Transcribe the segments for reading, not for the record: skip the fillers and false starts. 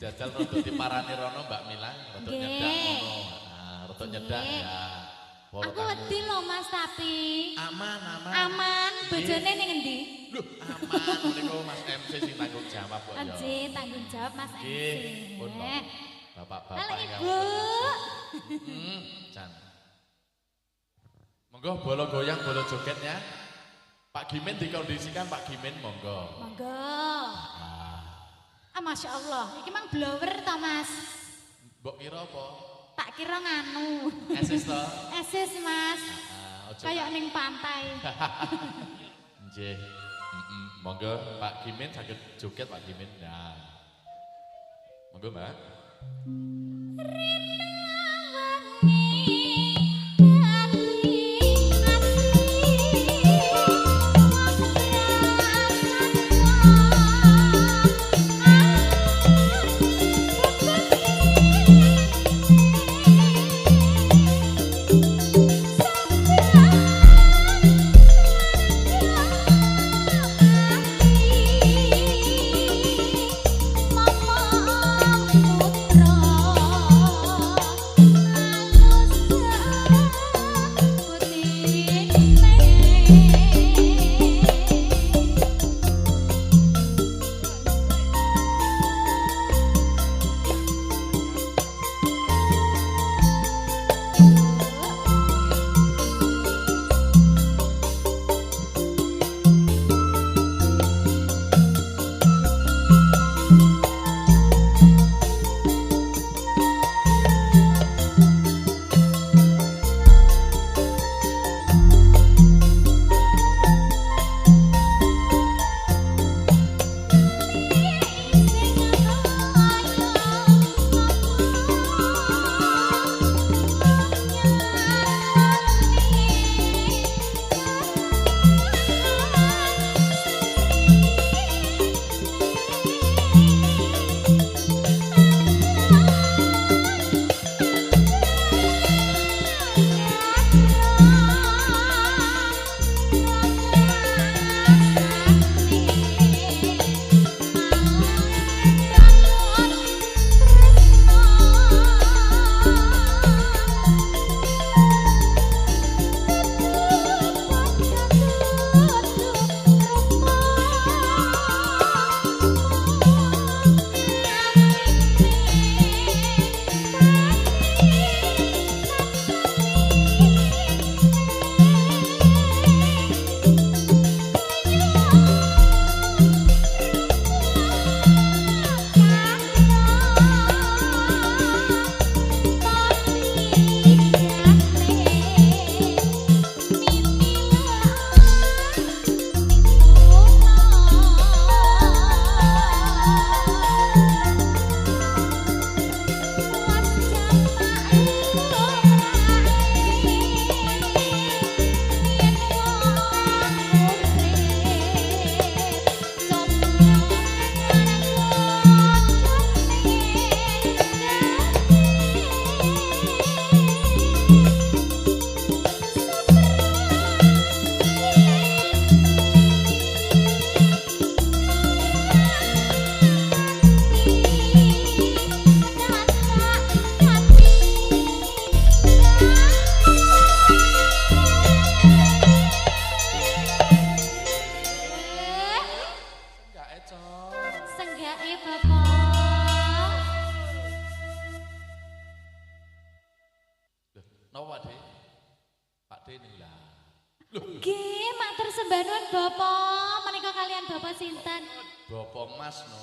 Jajal rodok diparani rono Mbak Milang, rodok nyedak ngono. Nah, rodok nyedak ya. Aku wedi lho Mas tapi. Aman, aman. Aman, bojone ning endi? Loh, aman. Niku Mas MC sing tanggung jawab kok ya. Nggih, tanggung jawab Mas MC. Nggih, pun Bapak-bapak ingkang. Ibu. Jan. Monggo bola goyang, bola joget ya. Pak Gimin dikondisikan Pak Gimin monggo. Monggo. Masya Allah, ini memang blower toh Mas. Mbok kira apa? Tak kira nganu. Esis toh? Esis Mas. Kayak ning pantai. Nggih. Monggo Pak Gimin saged joget Pak Gimin. Nah. Monggo Mbak. Mama putra Napa, Dik? Pak D niku lah. Nggih, matur sembah nuwun Bapak. Menika kalian Bapak sinten? Bapak Mas no.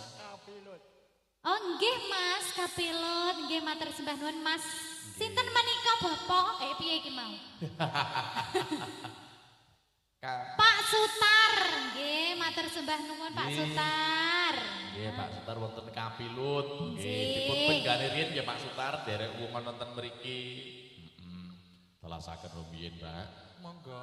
Oh nggih Mas, kapilot. Nggih matur sembah nuwun Mas. Sinten menika Bapak? Piye iki mau? Pak Sutar. Nggih, matur sembah nuwun Pak Sutar. Nggih, Pak Sutar wonten kapilut. Nggih, Nggih. dipun penggane riyen nggih Pak Sutar derek wonten wonten mriki. Telasaken rumiyin, Pak. Monggo.